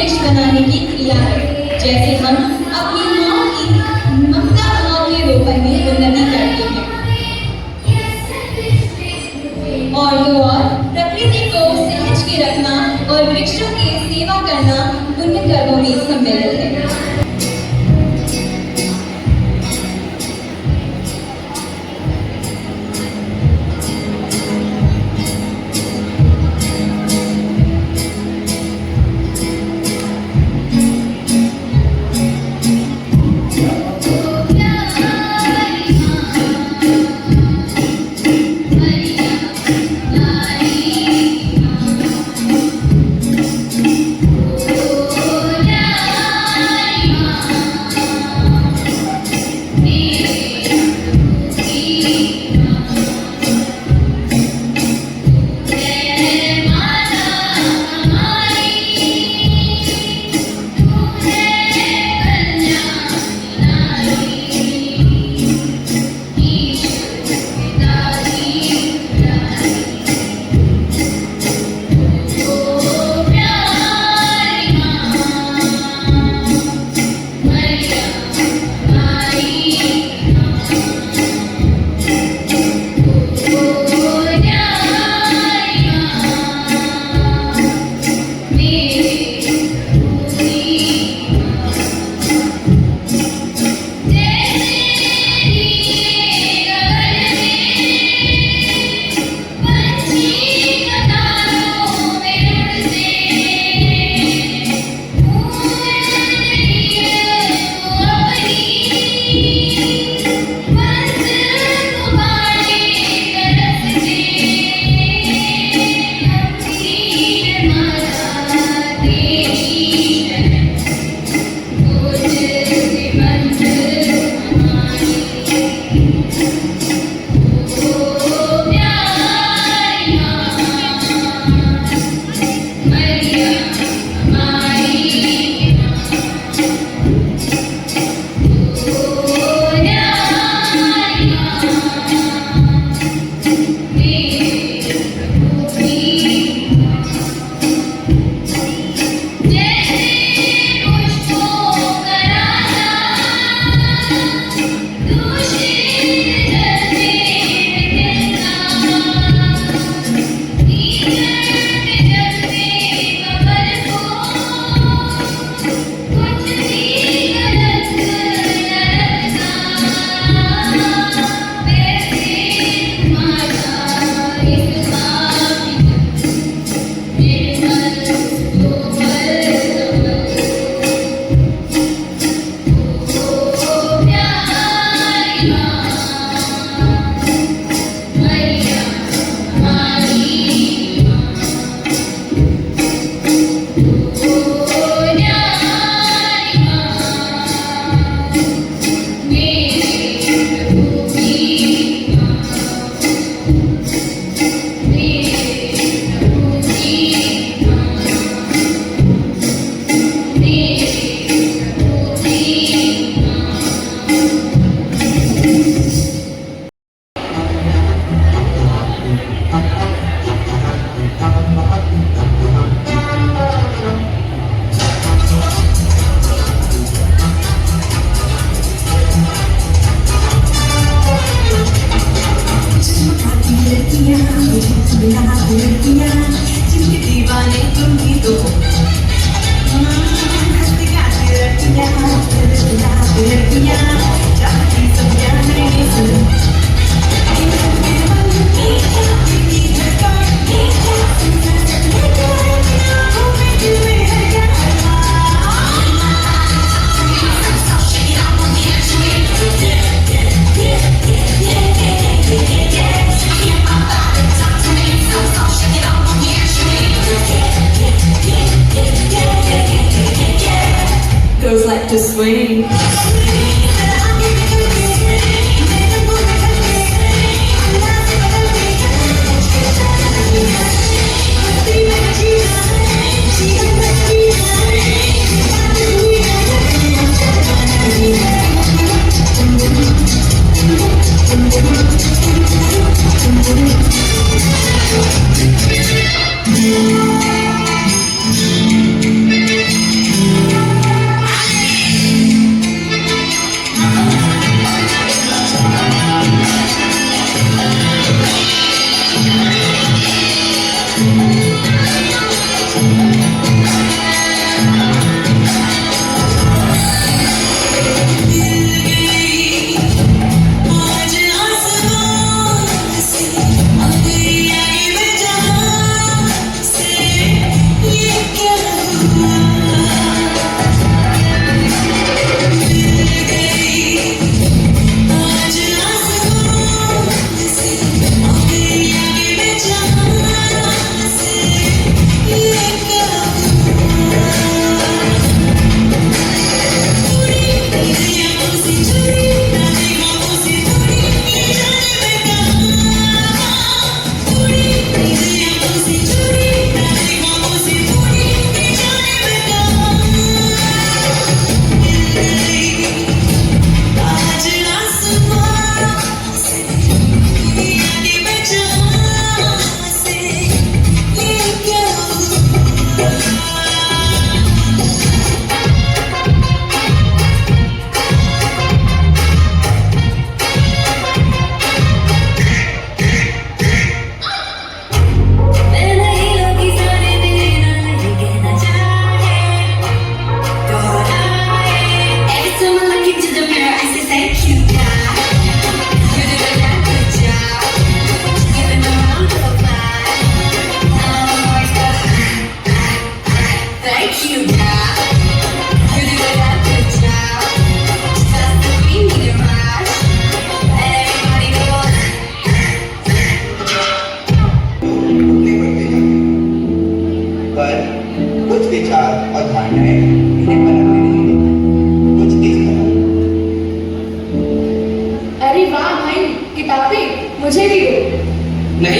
वृक्ष बनाने की क्रिया है। जैसे हम अपनी माँ की ममता भाव के रोपण में उन्नति करते हैं। और तो और प्रकृति को सहज के रखना और वृक्षों की सेवा करना पुण्य कर्मों में सम्मिलित है। to swing.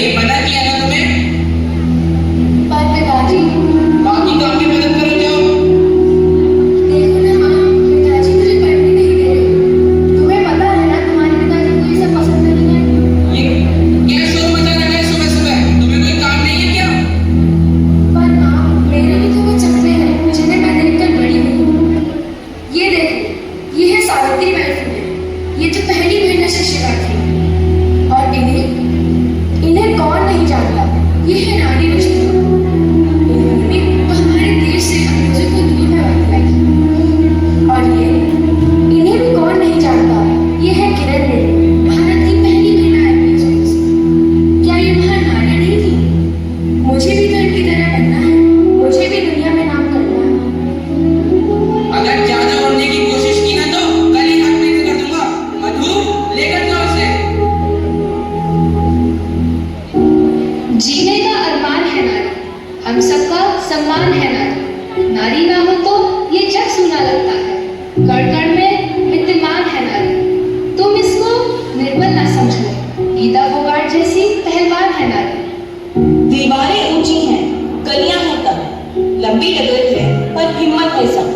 भाई मना किया ना तुम्हें? पर पिताजी, बाकी काम की मदद करो जाओ। देखो ना माँ, पिताजी मुझे पढ़ने नहीं दे रहे। तुम्हें पता है ना तुम्हारे पिताजी को ये सब पसंद नहीं है। ये क्या शोर मचा रहा है सुबह सुबह? तुम्हें कोई काम नहीं है क्या? पर माँ, मेरे भी तो कुछ सपने हैं जिन्हें मैं देखकर बड़ी हुई हूँ। ये देखो, ये है सावित्री बाई फुले। ये तो पहली महिला शिक्षिका थी। और इन्हें कौन नहीं जानता? ये है नारी लक्ष्मी। इन्होंने तो हमारे देश से अंग्रेजों को दूर में बांध थी। और ये इन्हें भी कौन नहीं जानता? ये है किरण बेदी, भारत की पहली महिला IPS ऑफिसर। क्या ये महान नारी नहीं थी? मुझे भी तो इनकी तरह बनना है। मुझे भी दुनिया में नाम करना है। अगर ज्यादा उड़ने की कोशिश की ना तो कल ही हाथ में कर दूंगा। मधु, लेकर जाओ उसे। जीने का अरमान है नारी, हम सबका सम्मान है नारी। नारी ना हो तो ये जग सूना लगता है। कण कण में विद्यमान है नारी, तुम इसको निर्बल ना समझो। गीता फोगाट जैसी पहलवान है नारी। दीवारें ऊंची हैं, गलियां हैं तंग, लंबी लगत है पर हिम्मत है सब।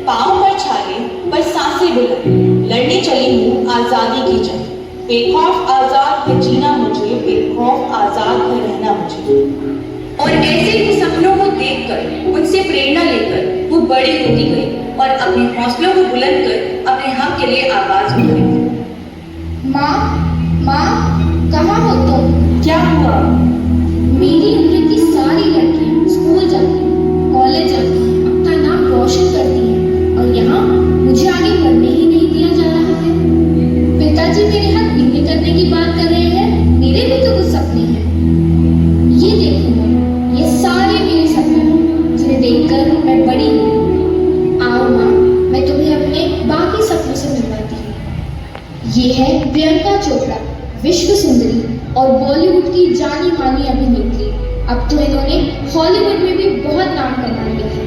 पाँव पर छाले पर सांसें बुलंद, लड़ने चली हूँ आजादी की जंग। बेखौफ आजाद है जीना मुझे, बेखौफ आजाद है रहना मुझे। और ऐसे ही सपनों को देखकर, उनसे प्रेरणा लेकर वो बड़ी होती गई और अपने हौसलों को बुलंद कर अपने हक के लिए आवाज उठाई। माँ, माँ, कहाँ हो तुम? क्या हुआ? मेरी उम्र की सारी लड़कियां स्कूल जाती हैं, कॉलेज जाती हैं, अपना नाम रोशन करती हैं, और यहाँ मुझे आगे बढ़ने ही नहीं दिया जा रहा है। पिताजी मेरे हाथ नीले करने की बात कर रहे हैं। मेरे भी तो कुछ सपने हैं। ये देखो माँ, ये सारे मेरे सपने हैं जिन्हें देखकर मैं बड़ी हुई। आओ माँ, मैं तुम्हें अपने बाकी सपनों से मिलवाती हूँ। ये है प्रियंका चोपड़ा, विश्व सुंदरी और बॉलीवुड की जानी मानी अभिनेत्री। अब तो इन्होंने हॉलीवुड में भी बहुत नाम कमा लिया है।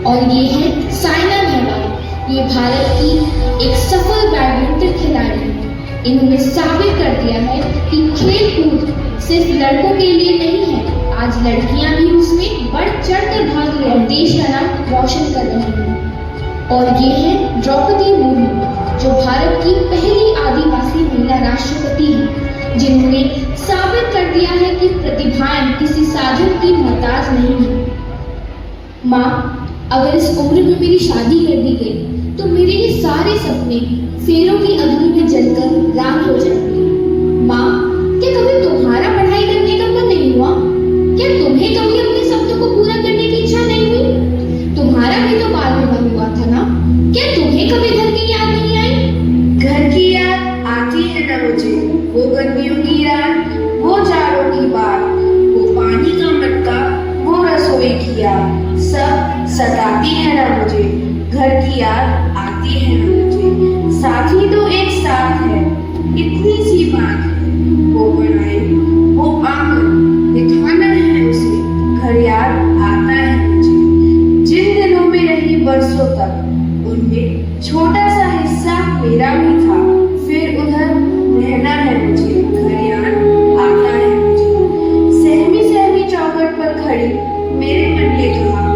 और ये है साइना नेहवाल, ये भारत की एक सफल बैडमिंटन खिलाड़ी है। इन्होंने साबित कर दिया है कि खेल कूद सिर्फ लड़कों के लिए नहीं है, आज लड़कियां भी उसमें बढ़ चढ़ कर भाग ले और देश का नाम रोशन कर रही हैं। और ये है द्रौपदी मुर्मू, जो भारत की पहली आदिवासी महिला राष्ट्रपति हैं, जिन्होंने साबित कर दिया है कि प्रतिभाएं किसी साधन की मोहताज नहीं है। माँ, अगर इस उम्र में मेरी शादी कर दी गई तो मेरे ये सारे सपने फेरों की अग्नि में जलकर राख हो जाएंगे। माँ, क्या कभी तुम्हारा पढ़ाई करने का मन नहीं हुआ? क्या तुम्हें कभी अपने सपनों को पूरा करने की इच्छा नहीं हुई? तुम्हारा भी तो बाल विवाह हुआ था ना? क्या तुम्हें कभी घर की याद नहीं आई? घर की याद आती है ना मुझे, वो गर्मियों की रात, वो जाड़ों की बात, वो पानी का मटका, वो रसोई की याद, सब सताती है ना मुझे। घर की याद आती है ना मुझे। साथ ही तो एक साथ है, इतनी सी बात है, वो बनाए वो आंगन दिखाना है उसे। घर याद आता है मुझे, जिन दिनों में रही बरसों तक, उनमें छोटा सा हिस्सा मेरा भी था। फिर उधर रहना है मुझे, घर याद आता है मुझे। सहमी सहमी चौखट पर खड़ी मेरे मन ने कहा,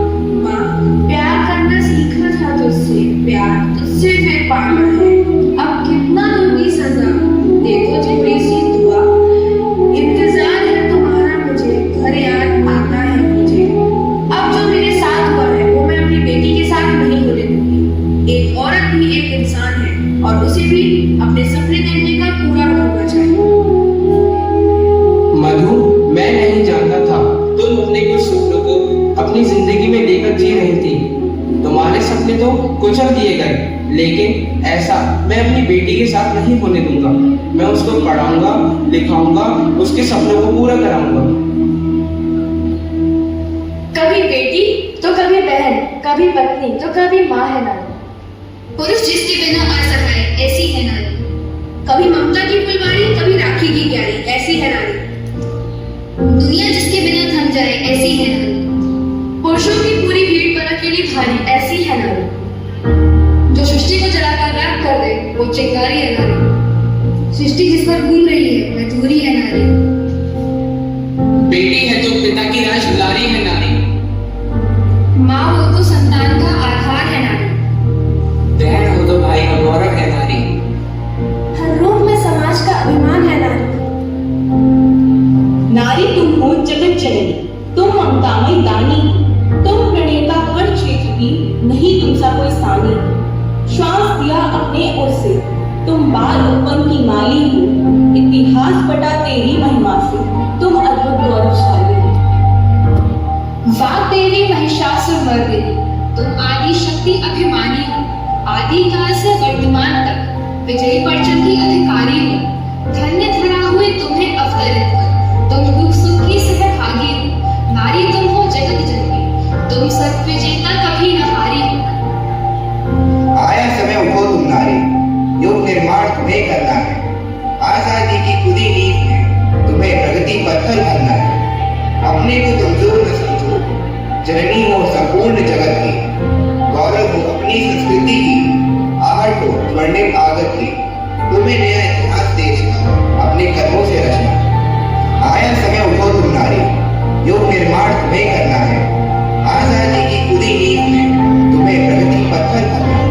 माँ, प्यार करना सीखा था तुझसे, प्यार तुझसे फिर पाना है। अब कितना दूंगी सजा, देखो थोड़ी सी दुआ, इंतजार है तुम्हारा मुझे, घर याद आता है मुझे। अब जो मेरे साथ हुआ है वो मैं अपनी बेटी के साथ नहीं होने दूंगी। एक औरत भी एक इंसान है और उसे भी अपने सपने देखने का पूरा होना चाहिए। मधु, मैं नहीं जानता था तुम अपने कुछ सपनों को अपनी जिंदगी में लेकर जी रही थी। तुम्हारे सपने तो कुचल दिए गए, लेकिन ऐसा मैं अपनी बेटी के साथ नहीं होने दूंगा। मैं उसको पढ़ाऊंगा, लिखाऊंगा, उसके सपनों को पूरा कराऊंगा। कभी बेटी तो कभी बहन, कभी पत्नी तो कभी माँ है नारी। पुरुष जिसके बिना असहाय ऐसी है नारी। कभी ममता की फुलवारी, कभी राखी की क्यारी, ऐसी है नारी। दुनिया जिसके बिना थम जाए ऐसी है नारी। पुरुषों की पूरी भीड़ पर अकेली भारी, ऐसी है नारी। जो सृष्टि को जलाकर राख कर दे वो चिंगारी है नारी। सृष्टि जिस पर घूम रही है वह धूरी है नारी। बेटी है तो पिता की राज दुलारी है नारी। माँ हो तो संतान का आधार है नारी। बहन हो तो भाई का गौरव है नारी। हर रूप में समाज का अभिमान है नारी। नारी तुम हो जगत जननी, तुम ममतामयी दानी, तुम प्रणेता हर क्षेत्र की, नहीं तुमसा कोई सानी। श्वास दिया अपने ओर से, तुम बाल उपवन की माली हो, इतिहास बटा तेरी महिमा से, तुम अद्भुत गौरवशाली हो। वाह तेरी महिषासुर मर्दिनी, तुम आदि शक्ति अभिमानी हो, आदि काल से वर्तमान तक विजयी परचम की अधिकारी हो। धन्य धरा हुए तुम्हें अवतरित कर, तुम दुख सुख की सहभागी हो। नारी तुम हो जगत जननी, तुम सर्व विजेता कभी न हारी हो। आया समय उठो तुम नारी, युग निर्माण तुम्हें करना है। आजादी की खुदी नींव में तुम्हें प्रगति पत्थर भरना है। अपने को कमजोर न समझो, जननी हो संपूर्ण जगत की। गौरव हो अपनी संस्कृति की, आहट हो स्वर्णिम आगत की। तुम्हें नया इतिहास देश का अपने कर्मों से रचना। आया समय उठो तुम नारी, युग निर्माण तुम्हें करना है। आजादी की खुदी नींव में तुम्हें प्रगति पत्थर भरना है।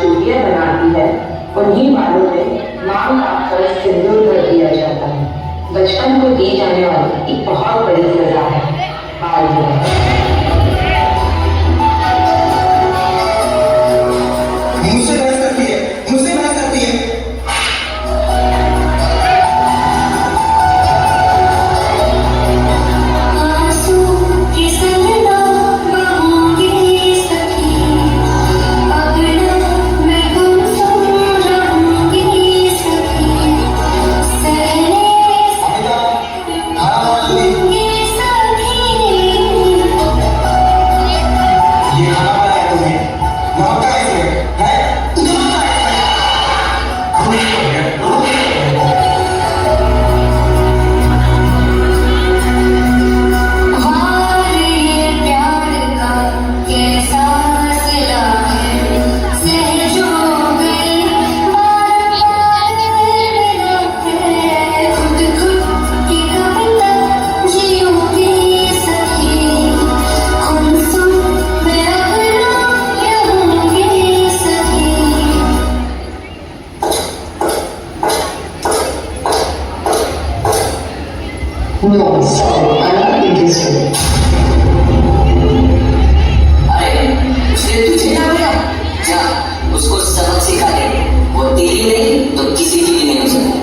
चूड़ियां बनाती है उन्हीं बालों में मांग काटकर सिंदूर भर दिया जाता है। बचपन को दी जाने वाली एक बहुत बड़ी सजा है बाल विवाह। मुझसे बहस करती है, मुझसे बहस करती है। No, sorry, I'm not interested. अरे उसने तुझे ना मिला, जा उसको सबक सिखा दे। वो तेरी नहीं तो किसी की भी नहीं हो सकती।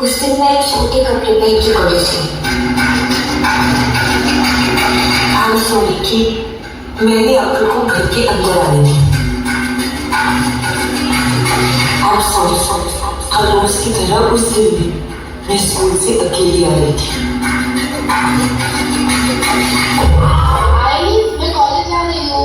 उस दिन मैं छोटे कपड़े पहन के कॉलेज गई। आई एम सॉरी कि मैंने अब्रू को घर के अंदर आने दी। आई एम सॉरी हर रोज की तरह उस दिन भी मैं स्कूल से अकेली आ रही थी। मैं कॉलेज जा रही हूँ।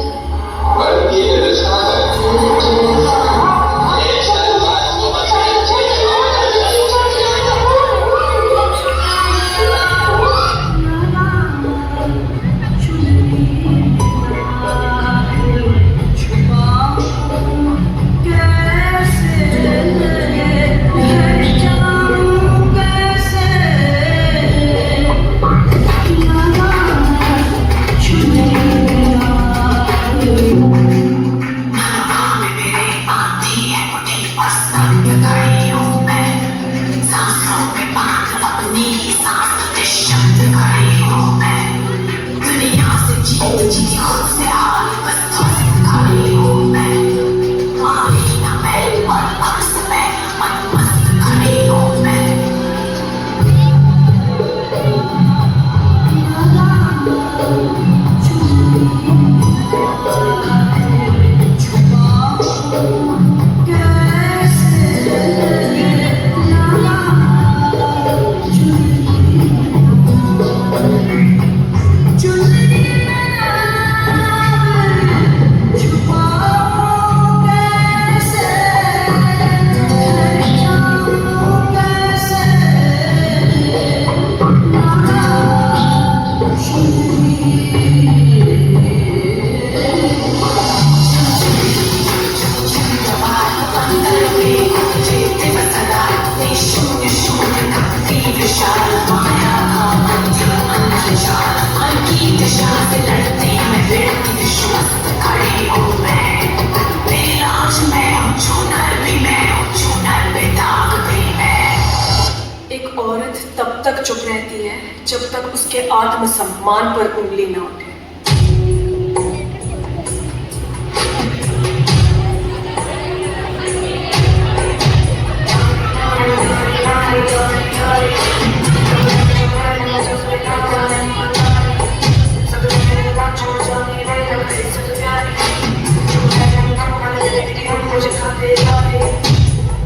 तक चुप रहती है जब तक उसके आत्मसम्मान पर उंगली न उठे।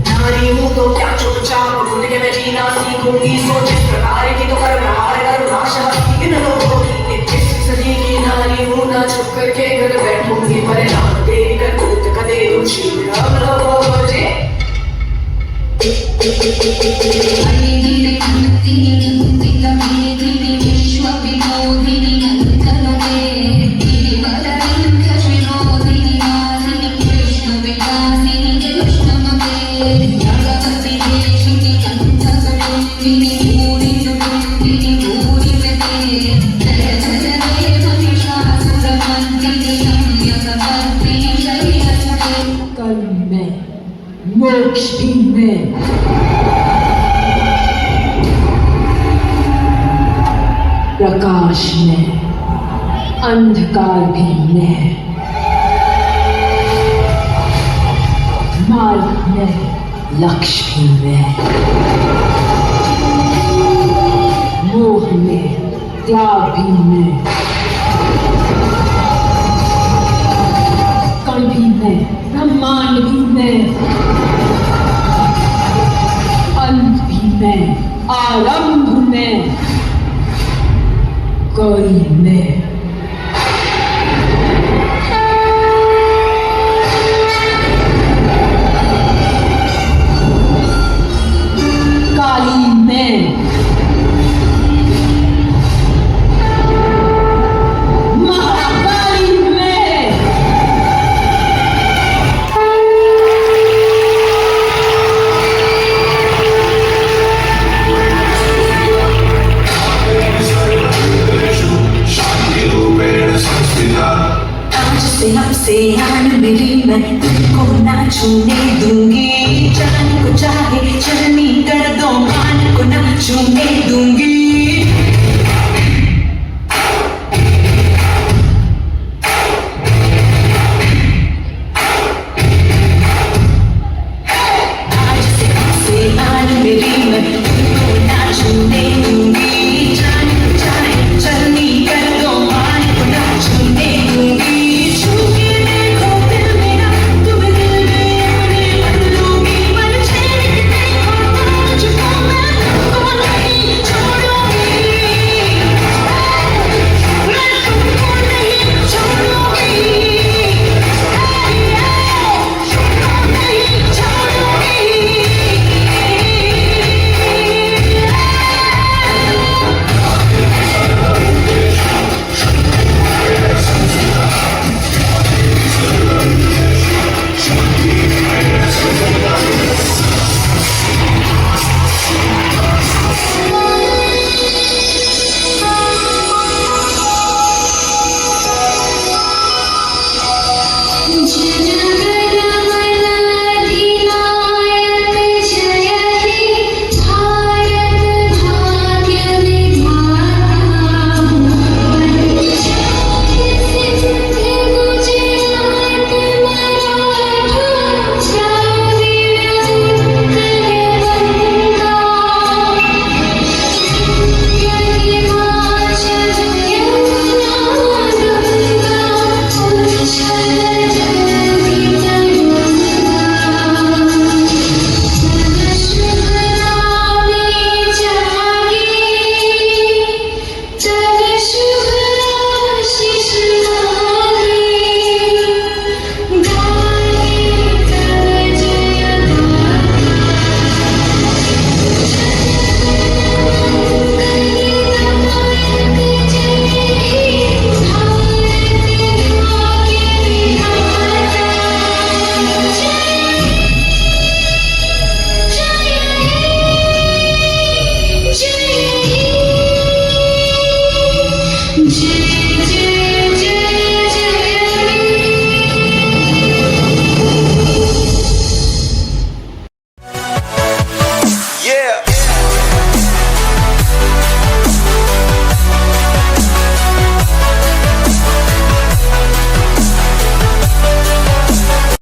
नारी हूँ तो क्या चुपचाप घुट के मैं जीना सीखूंगी, सोच इस प्रकार की तो कर प्रहार करूँ आशा इन लोगों की। 21वीं सदी की नारी हूँ ना छुप करके घर बैठूंगी, परिणाम देख कर दूत का दे दूँ शीघ्र अब लोगों जी। कल मैं, मोक्ष भी मैं, प्रकाश में, अंधकार भी मैं, मार्ग में, लक्ष्य भी मैं, मोह में, त्याग भी मैं, कण भी मैं, ब्रह्मांड भी मैं, अंत भी मैं, आरंभ में, गौरी में। काली में, महाकाली में, आज से हमसे आन मेरी मैं तुमको ना छूने दूंगी, जान को चाहे चरनी कर दो मान को ना छूने दूंगी।